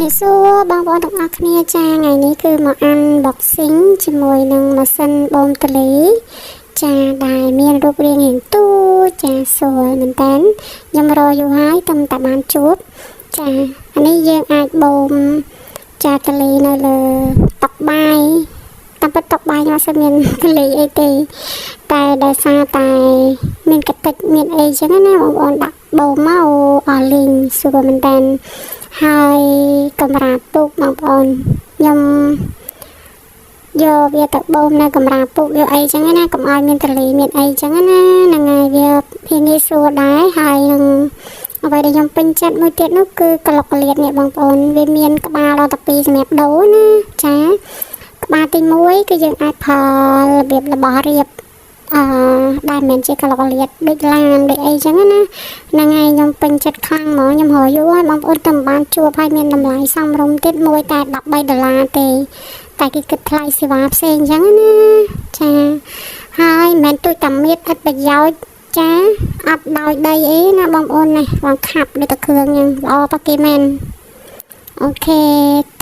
អ្នកសួរបបងប្អូនទាំងអស់គ្នាចាថ្ងៃនេះគឺមកអាន boxing ជាមួយនឹងម៉ាស៊ីនបូមទលេចាដែលមានរូបរាងរាងទូចាសួរមែនតើខ្ញុំរកយូរហើយតែបានជួបចាអានេះយើងអាចបូមចាទលេនៅលើតុបាយតាមពិតតុបាយខ្ញុំអត់មានទលេអីទេតែដោយសារតែមានកតិចមានអីចឹងណាបងប្អូនដាក់បូមមកអស់លីងសួរមែនតើហើយកម្រាលពូកបងប្អូនខ្ញុំយកវាទៅបូមនៅកម្រាលពូកយកអីចឹងណាកុំឲ្យមានទលេមានអីចឹងណាហ្នឹងហើយវាភាងាយស្រួលដែរហើយនឹងអ្វីដែលខ្ញុំពេញចិត្តមួយទៀតនោះគឺក្លុកលៀតនេះបងប្អូនវាមានក្បាលដល់តែ2សម្រាប់ដូរណាចាក្បាលទី1គឺយើងអាចផលរបៀបរបស់រៀបដែលមិនជាក្លុកលៀតដូចឡានដូចអីចឹងណាហ្នឹងហើយខ្ញុំពេញចិត្តខ្លាំងហ្មងខ្ញុំរកយូរហើយបងប្អូនតែបានជួបហើយមានតម្លៃសមរម្យទៀតមួយតែ$13ទេតែគេគិតថ្លៃសេវាផ្សេងចឹងណាចាហើយមិនមែនទូចតែមៀតឥតប្រយោជន៍ចាអត់ដោយដីអីណាបងប្អូនណាបងខាប់ដូចតែគ្រឿងចឹងល្អប៉ាគេមែនអូខេ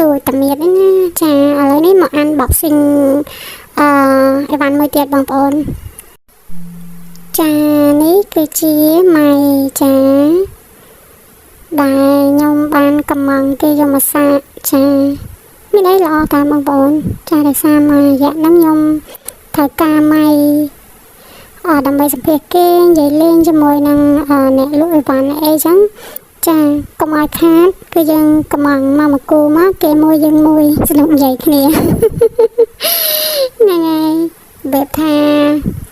ទូចតែមៀតណាចាឥឡូវនេះមកអាន boxing អីវ៉ាន់មួយទៀតបងប្អូនចានេះគឺជាម៉ៃចាដែលខ្ញុំបានកំងគេយកមកសាកចាមានអីល្អតាមបងប្អូនចាដោយសារមួយរយៈហ្នឹងខ្ញុំត្រូវការម៉ៃដើម្បីសម្ភាសគេនិយាយលេងជាមួយនឹងអ្នកលក់អីវ៉ាន់អីចឹងចាកុំឲ្យខាតគឺយើងកំងមកគូមកគេមួយយើងមួយស្នុកនិយាយគ្នាហ្នឹងហើយបែបថា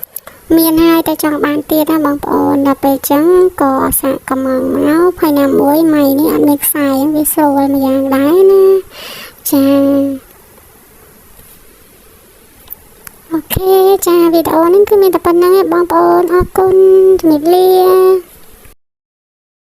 មានហើយតែចង់បានទៀតណាបងប្អូនដល់ពេលចឹងក៏សាកកំងមកហើយណាមួយម៉ៃនេះអត់មានខ្សែវាស្រួលមួយយ៉ាងដែរណាចាអូខេចាវីដេអូនេះគឺមានតែប៉ុណ្្នឹងឯងបងប្អូនអរគុណជំរាបលា